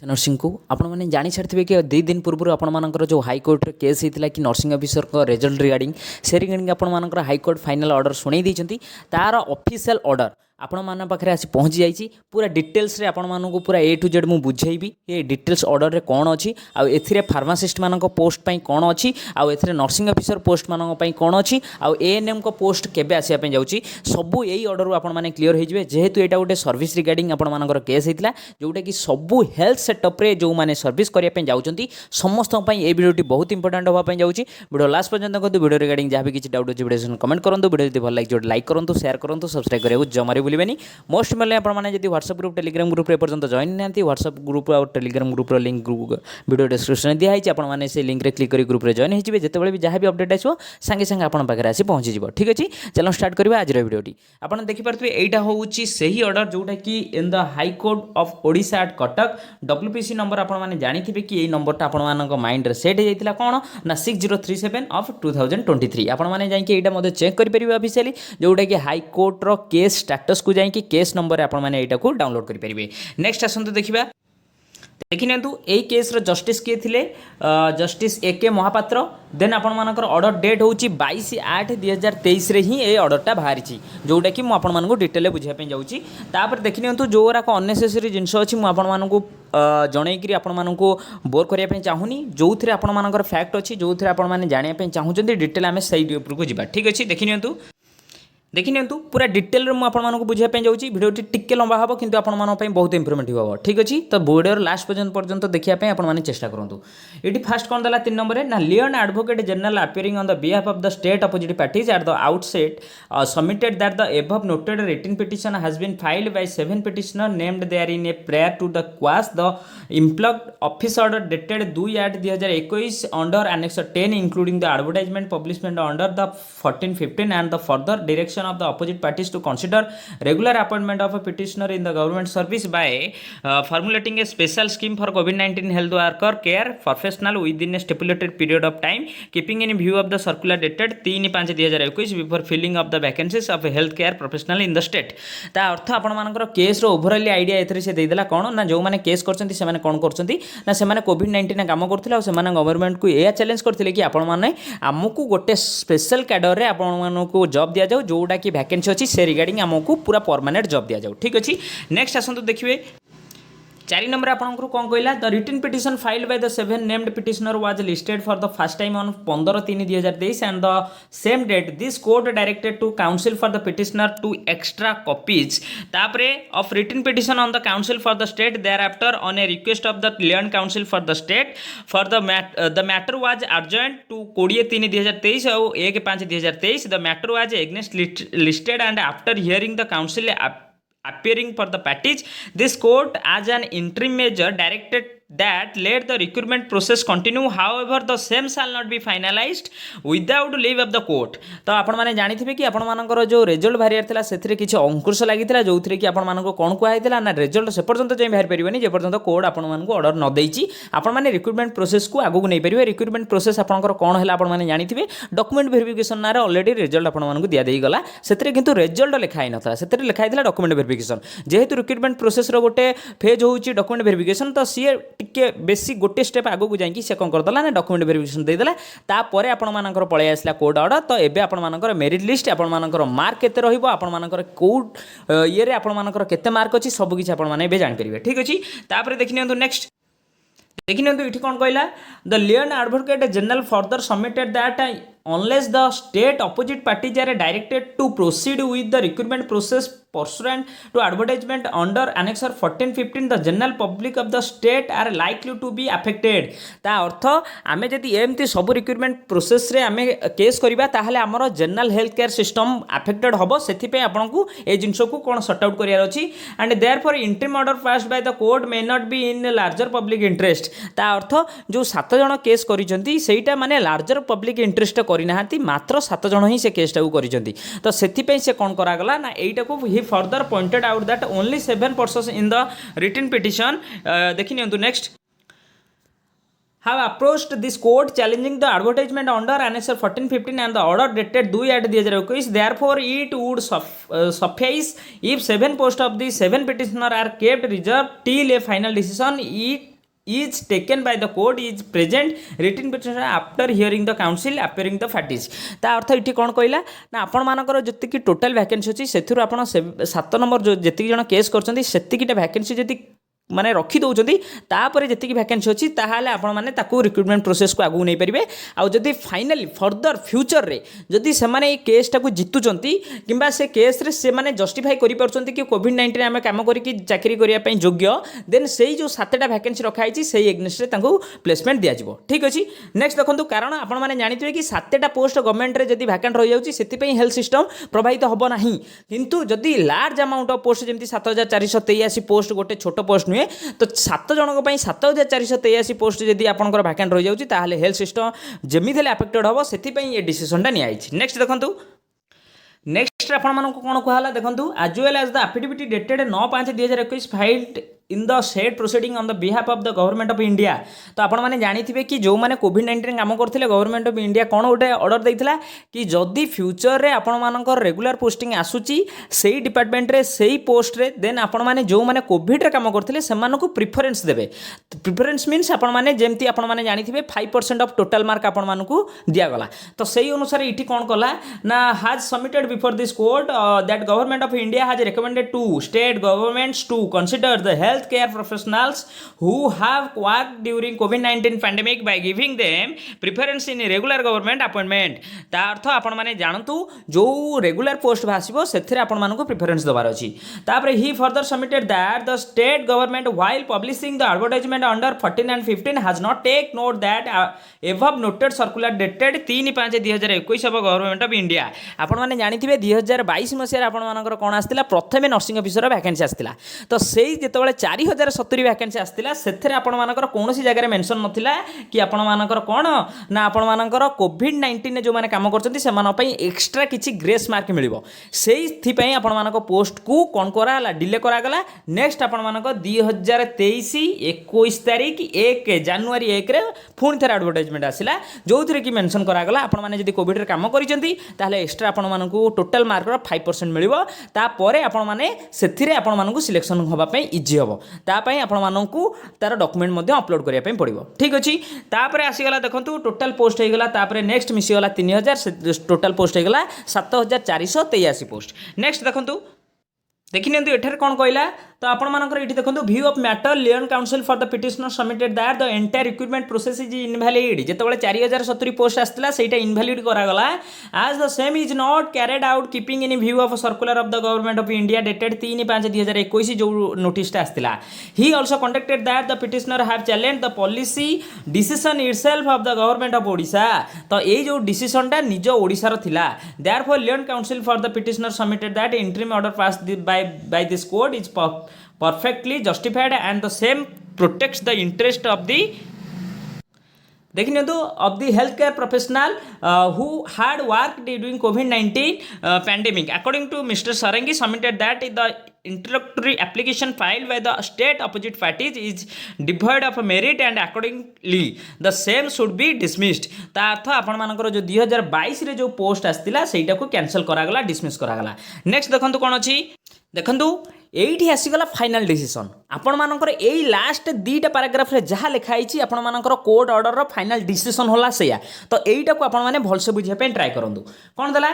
Nursing को आपण मैंने जानी सारी कि 2 दिन पूर्व आपर जो हाईकोर्ट केस होता कि नर्सिंग अफिसर को रिजल्ट रिगार्डिंग से रिगार्डिंग आपर हाईकोर्ट फाइनल ऑर्डर शुणी देती तार ऑफिशियल ऑर्डर आपण मान पाखे आसी पहुँची जाइए पूरा डिटेल्स रे आपण मानक पूरा ए टू जेड मुझे बुझेबी ये डिटेल्स ऑर्डर रे कौन अच्छी आउ फार्मासिस्ट मान पोस्ट पाई कौन अच्छी आउ नर्सिंग अफिसर पोस्ट मान कौन अच्छी आउ एएनएम को पोस्ट केबे आसिया जाऊँगी सबू यही ऑर्डर आपण मैंने क्लीयर हो जेहेतु यहाँ गोटे सर्विस रिगार्डिंग आपण मानकर केस होता जोटा कि सबू हेल्थ सेटअप्रे जो मैंने सर्विस करने जाऊँगी समस्त ये भिडियोटी बहुत इंपोर्टेंट होगा जाऊँगी वीडियो लास्ट पर्यंत देखो वीडियो रिगार्डिंग जहाँ भी किसी डाउट अच्छी वीडियो कमेंट करूँ वीडियो जो भल लगे लाइक करूँ शेयर करूँ सब्सक्राइब करेंगे जमारे भूलें मोस्ट मेल आपने जब व्हाट्सएप ग्रुप टेलीग्राम ग्रुप पर्यंत जॉइन ना व्हाट्सएप ग्रुप और Telegram group link video description दिखाई आपने से लिंक रे क्लिक कर ग्रुप रे जॉइन हो जिते भी जहाँ भी अपडेट आसो सांगे सांगे आपन पाखे आसी पहुँची ठीक अच्छे चलो स्टार्ट करेंगे आज भिडियोटी आपन देखिपे यहाँ हूँ से ऑर्डर जोटा कि in the high court of Odisha at Cuttack WPC number आपने जानी कि यही नंबरटा आपण माइंड रे सेट होता कौन ना 6037 ऑफ 2023 आपने जाइए चेक करेंगे ऑफिशियली जोटा कि हाईकोर्टर केस स्टेटस को जाइए केस नंबर आपने यहाँ डाउनलोड करेंगे नेक्स्ट आसतु देखा देखि यही केस जस्टिस किए थे जस्टिस ए.के. महापात्र देन आपर ऑर्डर डेट हूँ 22/8/2023 रे ही ये ऑर्डरटा बाहरी जोटा कि मुझे डिटेल बुझापी जाऊँगी तापर देखि जो गुराक अननेसेसरी जिनस अच्छी मुझे जनईकरी आपण बोर करने चाहूनी जो थे आपर फैक्ट अच्छी जो थे आपने जानापी चाहूँगी डिटेल आम सही उपरको जी ठीक अच्छे देखि पूरा डिटेल रे मुझे बुझापी जाऊँगी भिडियोटी टिके लंबा हम कि आपंप बहुत इंप्रूवमेंट हो ठीक अच्छे तो वीडियो लास्ट पर्यंत देखिए आपने चेष्टा करूँ ये फास्ट कौन देला 3 नंबर ना learned advocate general appearing on the behalf of the state opposite parties at the outset submitted that the above noted writ petition has been filed by 7 petitioner named therein a prayer to the quash the impugned office order dated 2/8/2021 under annex 10 including the advertisement publishment under the 1415 and the further direction of the opposite parties to consider regular appointment of a petitioner in the government service by formulating a special scheme for COVID-19 health worker care professional within a stipulated period of time keeping in view of the circular dated 3/5/2021 before filling of the vacancies of a health care professional in the state ता अर्थ आपण मानकर case रो overall idea एथरे से देदेला कोन ना जो माने case करछंती से माने कोन करछंती ना से माने कोविड-19 काम करथिला और से माने गवर्नमेंट को एया चैलेंज करथिले कि आपण माने हमकु गोटे स्पेशल कैडर रे आपण मानकु जॉब दिया जाऊ जोटा कि वैकेंसी अच्छी से रिगार्डिंग आमको पूरा परमानेंट जॉब दिया जाऊ ठीक अच्छे नेक्स्ट आसतु देखिए 4 नंबर आपको कौन कहला the writ petition filed by the 7 named petitioner was listed for the first time on 15/3/2023 and the same date this court directed to counsel for the petitioner to extra copies तापरे of writ petition on the counsel for the state thereafter on a request of the learned counsel for the state for the matter was urgent to 20/3/2023 और 1/5/2023 the matter was against listed and after hearing the council appearing for the parties this court as an interim measure directed that let the recruitment process continue however the same shall not be finalized without leave of the court तो आपण माने जानि थिबे कि आपण मानकर जो result बाहर थिला सेथरे किछि अंकुश लागिथिला जोथरे कि आपण मानको कोन को आइथिला ना रिजल्ट से पर्यंत जे बाहर परिबनी जे पर्यंत कोर्ट आपण मानको ऑर्डर न देइछि आपण माने रिक्रूटमेंट प्रोसेस को आगु नै परिबे रिक्रूटमेंट प्रोसेस आपनकर कोन हला आपण माने जानि थिबे डॉक्यूमेंट वेरिफिकेशन ना रे ऑलरेडी रिजल्ट आपण मानको दिया देई गला सेथरे किंतु रिजल्ट लिखाइ नथला सेथरे लिखाइथिला डॉक्यूमेंट वेरिफिकेशन जेहेतु रिक्रूटमेंट प्रोसेस रो गोटे फेज होउछि डॉक्यूमेंट वेरिफिकेशन तो सी टिके बेसी गोटे स्टेप आगो को जाइए से कौन करदेला ना डॉक्यूमेंट वेरिफिकेशन देदेला तापर आपण मानकर पळै आसला कोर्ट ऑर्डर तो एबे आपण मानकर मेरिट लिस्ट आपण मानकर मार्क केते रहिबो आपण मानकर कोड ये रे आपण मानकर केते मार्क अछि सब किछि आपण माने बे जान परिबे ठीक अछि तापर देखिनियंतु नेक्स्ट देखिनियंतु इठी कोन कहला the learned advocate general further submitted that unless the state opposite parties are directed to proceed with the recruitment process pursuant to advertisement under annexure 1415 the general public of the state are likely to be affected ता अर्थ आमे जदि एमती सब recruitment process रे आमे case करिबा ताहले हमर general health care system affected हबो सेथि पे आपनकू ए जिंसो को कोन सॉर्ट आउट करियार अछि and therefore interim order passed by the court may not be in larger public interest ता अर्थ जो 7 जण केस करिसंती सेटा माने लार्जर पब्लिक इंटरेस्ट करना मात्र 7 जण ही से केसटा करिसंती तो सेथि से कौन करागला ना एटा को he further pointed out that only 7 persons in the writ petition देखिनियंतु next have approached this court challenging the advertisement under annexure 1415 and the order dated 2/2021. Therefore it would suffice if 7 posts of the 7 petitioner are kept reserved till a final decision it is taken by the court is present written petition after hearing the counsel appearing the parties. ତା ଅର୍ଥ ଏଠି କ'ଣ କହିଲା ନା ଆପଣମାନଙ୍କର ଯେତିକି total vacancy ଅଛି ସେଥିରୁ ଆପଣ 7 ନମ୍ବର ଯେତିକି ଜଣ କେସ୍ କରିଛନ୍ତି ସେତିକିଟା ଭ୍ୟାକେନ୍ସି ଯଦି ମାନେ ରଖିଦେଉଛନ୍ତି ତାପରେ ଯେତିକି ଭ୍ୟାକେନ୍ସି ଅଛି ତାହେଲେ ଆପଣମାନେ ତାକୁ ରିକ୍ରୁଟମେଣ୍ଟ ପ୍ରୋସେସକୁ ଆଗକୁ ନେଇପାରିବେ। ଆଉ ଯଦି ଫାଇନାଲି ଫର୍ଦର ଫ୍ୟୁଚରରେ ଯଦି ସେମାନେ ଏଇ କେସ୍ଟାକୁ ଜିତୁଛନ୍ତି କିମ୍ବା ସେ କେସ୍ରେ ସେମାନେ ଜଷ୍ଟିଫାଇ କରିପାରୁଛନ୍ତି କି କୋଭିଡ୍-19 ଆମେ କାମ କରିକି ଚାକିରି କରିବା ପାଇଁ ଯୋଗ୍ୟ ଦେନ୍ ସେଇ ଯେଉଁ 7ଟା ଭ୍ୟାକେନ୍ସି ରଖାହେଇଛି ସେଇ ଏଗ୍ନେଷ୍ଟରେ ତାଙ୍କୁ ପ୍ଲେସମେଣ୍ଟ ଦିଆଯିବ। ଠିକ୍ ଅଛି। ନେକ୍ସଟ ଦେଖନ୍ତୁ କାରଣ ଆପଣମାନେ ଜାଣିଥିବେ କି 7ଟା ପୋଷ୍ଟ ଗଭର୍ଣ୍ଣମେଣ୍ଟରେ ଯଦି ଭ୍ୟାକାଣ୍ଟ ରହିଯାଉଛି ସେଥିପାଇଁ ହେଲ୍ଥ ସିଷ୍ଟମ ପ୍ରଭାବିତ ହେବ ନାହିଁ। କିନ୍ତୁ ଯଦି ଲାର୍ଜ ଆମାଉଣ୍ଟ ଅଫ୍ ପୋଷ୍ଟ ଯେମିତି 7483 ପୋଷ୍ଟ ଗୋଟେ ଛୋଟ ପୋଷ୍ଟ ନୁହେଁ तो 7 जनक 7483 पोस्ट जदि आपंकर भैकेंट रही जाऊँगी ताहले हेल्थ सिस्टम जमी अफेक्टेड हम से ये डिसीजनटा नि नेक्स्ट देखो नेक्स्ट आपको कौन कहला देखो आज well as the affidavit dated 9/5/2021 filed in the said proceeding on the behalf of the government of India. तो आपण मैंने जानी कि जो मैंने कोविड-19 काम करते गवर्नमेंट ऑफ इंडिया कौन गोटे ऑर्डर देता कि जदि फ्यूचर रे आपण मानकर रेगुलर पोस्टिंग आसूची से डिपार्टमेंट रे से पोस्ट रे देन आपण मैंने जो मैंने कोविड रे काम करते से प्रिफरेन्स देवे। प्रिफरेन्स मीन्स आपण मैंने जमती आपण मैंने जानी 5% ऑफ टोटल मार्क आपण मानकू दियागला। तो सही अनुसार ये कौन कला ना has submitted before this court that government of India has recommended to state governments to consider the health care professionals who have worked during COVID-19 pandemic by giving them preference in regular government appointment। ता अर्थ आपण माने जानतु जो regular post भासिबो सेथिरे आपण मानको preference दबार अछि। तापरे he further submitted that the state government while publishing the advertisement under 14 and 15 has not take note that above noted circular dated 3/5/2021 of government of India. आपण माने जानिथिबे 2022 मसिया आपण मानकर कोन आस्तिला प्रथमे नर्सिंग ऑफिसर वैकेंसी आस्तिला। तो सेही जेतेबेले 4070 वैकेंसी आस्तिला सेथरे आपण मानकर कोनोसी जगह मेंशन नथिला कि आपण मानकर कोन ना आपण मानकर कोविड-19 ने जो माने काम करचंती से मानो पई एक्स्ट्रा किछि ग्रेस मार्क मिलिबो। सेही थि पई आपण मानकर पोस्ट को कोन कराला डिले करागला। नेक्स्ट आपण मानकर 2023 21 तारिख 1 जनवरी 1 रे पुणी थेर एडवर्टाइजमेंट आसिला जोथिरे कि मेंशन करागला आपण माने जदि कोविड रे काम करिसंती ताहले एक्स्ट्रा आपण मानकू टोटल मार्क रो 5% मिलिबो। ता परे आपण माने सेथिरे आपण मानकू सिलेक्शन होबा पई इजी होबो। तापाई आपण मानकू तार डॉक्यूमेंट मध्ये अपलोड करिया पई पड़िबो। ठीक अछि। तापरे आसीगला देखंतु टोटल पोस्ट हेगला तापरे नेक्स्ट मिसिगला 3000 टोटल पोस्ट हेगला 7483 पोस्ट। नेक्स्ट देखंतु देखि नियंतु एठार कोन कहला तो आपण मानकर एठी देखंतु view of matter learned counsel for the petitioner submitted that the entire recruitment process is invalid. जेतेबेले 4070 पोस्ट आस्तिला सेटा इनवैलिड करा गला as the same is not carried out keeping in view of circular of the government of India dated 3/5/2021 जो notice आस्तिला। He also conducted that the petitioner have challenged the policy decision itself of the government of Odisha. तो ए जो डिसीजनटा निज ओडिसा रो थिला therefore learned counsel for the petitioner submitted that interim order passed by this court is perfectly justified and the same protects the interest of the देखिए तो of the healthcare professional who had worked during COVID-19 pandemic according to Mr. Sarangi submitted that the introductory application filed by the state opposite parties is devoid of merit and accordingly the same should be dismissed। ता अर्थ आपण मानकर जो 2022 रे जो post आस्तिला सेटा को cancel करा गला डिसमिस करा गला। नेक्स्ट देखंतु कोन अछि देखंतु एठी आसीगला फाइनल डिसीजन आपण मानकर एई लास्ट 2टा पैराग्राफ रे जहा लिखा आइछि आपण मानकर कोर्ट ऑर्डर रो फाइनल डिसीजन होला सेया। तो एईटा को आपण माने भल से बुझिया पे ट्राई करंतु। कोन दला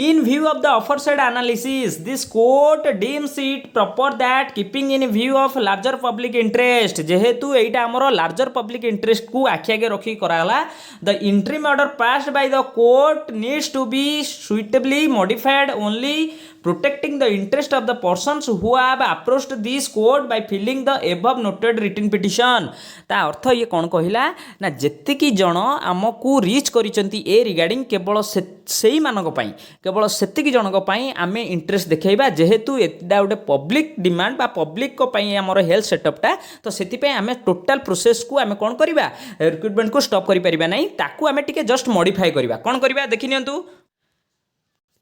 इन view of the aforesaid analysis this court deems it proper that keeping in view of larger public interest जेहेतु एईटा हमरो लार्जर पब्लिक इंटरेस्ट को आखि आगे रखी कराला the interim order passed by the court needs to be suitably modified only protecting the interest of the persons who have approached this court by filling the above noted written petition। ता अर्थ ये कौन कहला ना जेतिकी जन आमको reach करिसंती ए regarding केवल सेही मानक पई केवल सेतिकी जनक पई आमे इंटरेस्ट देखाइबा जेहेतु एटा गोटे पब्लिक डिमांड बा पब्लिक को पई हमर हेल्थ सेटअपटा। तो सेति पई आमे टोटल प्रोसेस को आमे कोन करिबा रिक्रूटमेंट को स्टॉप करि परिबा नै ताकू आमे टिके जस्ट मॉडिफाई करिबा। कोन करिबा देखि नियंतु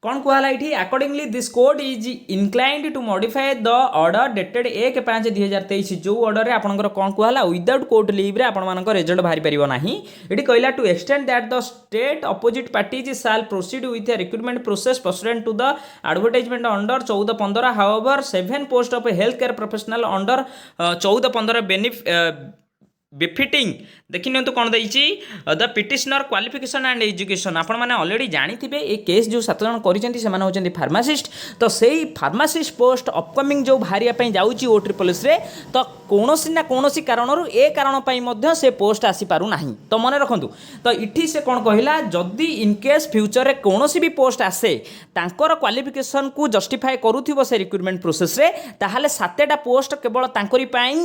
कौन कहला ये accordingly this court is inclined to modify the order dated 1/5/2023 जो ऑर्डर रे आपनकर कौन कहला विदाउट कोर्ट लीव रे आपण मानकर रिजल्ट बाहरी परिबो नाही एटी कहला to extend that the state opposite parties shall proceed with a recruitment process pursuant to the advertisement under 14-15 however 7 post of health care professional under 14-15 befitting देखिए तो कौन देती the petitioner qualification and education आपण मैंने already जानी थे ये case जो 7 जन कर फार्मासीस्ट तो सही फार्मासीस्ट पोस्ट अपकमिंग जो बाहर जाऊँगी OSSS रे तो कौन ना कौन कारण ए कारण से पोस्ट आसी पारु नाही तो मन रखु तो इठी से कौन कहला जदि इनकेस फ्यूचर रे कौन भी पोस्ट आसे तांकर क्वालिफिकेशन को जस्टिफाई करूथिबो से रिक्रूटमेंट प्रोसेस रे ताहाले 7टा पोस्ट केवल तांकरी पाई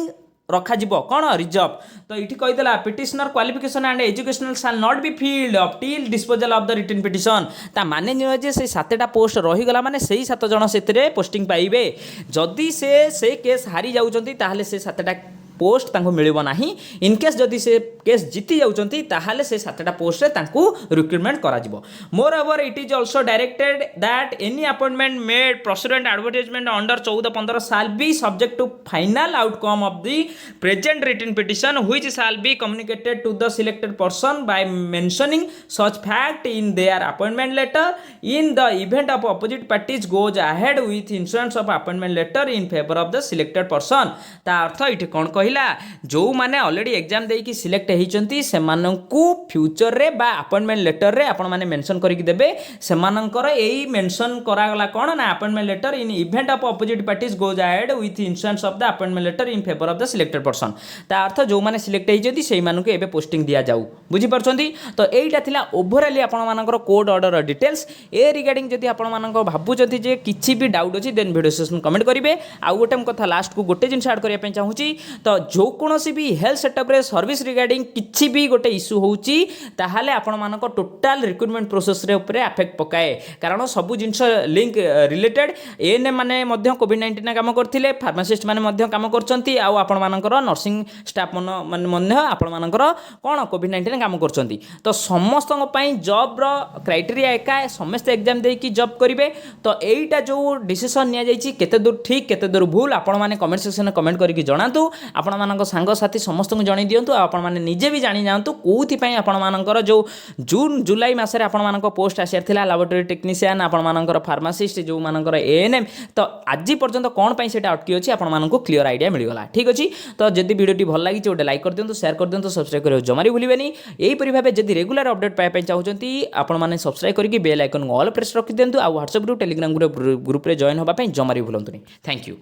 रखा कौन रिजर्व तो ये कहीदेला petitioner qualification and educational shall not be filled up till disposal of the writ petition ता माने नुहे जे से 7टा पोस्ट रहीगला माने से 7 जन से पोस्टिंग पाइबे जदि से केस हारी जाउचंती ताहले से 7टा पोस्ट तांको मिलिबो नाही इनकेस जदि से केस जीति जाउचंती ताहाले से 7टा पोस्ट रे तांको रिक्रूटमेंट करा जिवो moreover it is also directed that any appointment made pursuant advertisement under 14-15 shall be subject to final outcome of the present writ petition which shall be communicated to the selected person by mentioning such fact in their appointment letter in the event of opposite parties goes ahead with insurance of appointment letter in favour of the selected person ता अर्थ इठ कोन जो माने already exam देकी select होइचंती सेमानंकु future रे बा appointment letter रे आपण माने मेंशन करिक देबे सेमानंकर एई मेंशन करागला कोन ना appointment letter in event of opposite parties goes ahead with insurance of the appointment letter in favour of the selected person ता अर्थ जो माने सिलेक्ट होइचंती सेई मानकु एबे पोस्टिंग दिया जाऊ बुझी परछंती तो एईटा थिला ओवरऑली आपण मानकर कोड ऑर्डर डिटेल्स ए रिगार्डिंग जदी आपण मानकर भाबुचंती जे किछि भी डाउट अछि देन वीडियो सेक्शन कमेंट करिवे आ गोटे कथा लास्ट को गोटे जिंस ऐड करिया पे चाहूची तो जो कौन भी हेल्थ सेटअप रे सर्विस रिगार्डिंग किसी भी गोटे इश्यू होची ताहाले आपण मानक टोटाल रिक्रूटमेंट प्रोसेस रे ऊपर अफेक्ट पकाए कारण सब जिनस लिंक रिलेटेड एएनएम माने मध्य कोविड-19 काम करथिले फार्मासिस्ट माने मध्य काम करचंती आ आपण मानकर नर्सिंग स्टाफ माने मध्य आपण मानकर कोन कोविड-19 काम करचंती तो समस्त पई जॉब रो क्राइटेरिया एका समस्त एग्जाम दे की जॉब करिवे तो एईटा जो डिसीजन निया जाईची केते दूर ठीक केते दूर भूल आपण माने कमेंट सेक्शन में कमेंट करके जणातु आपण मानक सांग साथी समस्त को जणाई दियंतु आपण माने निजे भी जानि जांतु कोथि पई आपण मानकर जो जून जुलाई मासरे आपण मानक पोस्ट आसियार थिला लैबोरेटरी टेक्नीशियन आपण मानकर फार्मासिस्ट जो मानकर एएनएम तो आज पर्यंत कोन पई सेटा अटकी अछि आपण मानको क्लियर आईडिया मिल गला ठीक अछि तो जदि वीडियोटी भल लागि ओटे लाइक कर दियंतु शेयर कर दियंतु सब्सक्राइब करियो जमारी भूलिबेनी एही परि भाबे जदि रेगुलर अपडेट पाए पई चाहउचंती आपण माने सब्सक्राइब करके बेल आइकन ऑल प्रेस रखि दियंतु आ WhatsApp ग्रुप टेलीग्राम ग्रुप रे जॉइन होबा पई जमारी भूलंतुनी थैंक यू।